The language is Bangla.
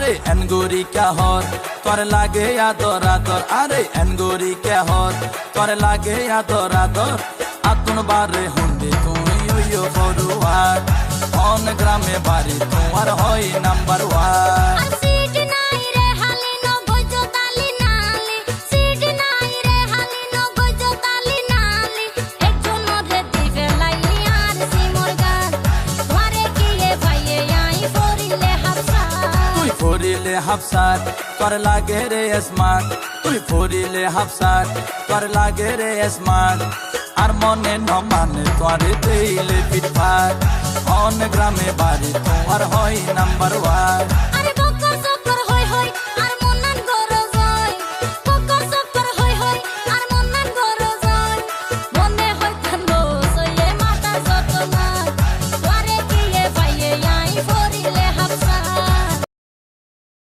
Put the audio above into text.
আরে এনগরি কে হর তোর লাগে আদর আদর আরে এনগরি কে হর তোর লাগে আদর আদর আতুন বারে হুন্ডি তুমি ওইও পড়ুয়ার অন গ্রামে বাড়ি তোমার হয় নাম্বার ওয়ান ফরিলে হাফসার তোর লাগে রে স্মার্ট তুই ফরিলে হাফসার তোর লাগে রে স্মার্ট আর মনে ন মানে তোর দিলে পিটপাট অন গ্রামে বাড়ি তোমার হয় নাম্বার ওয়ান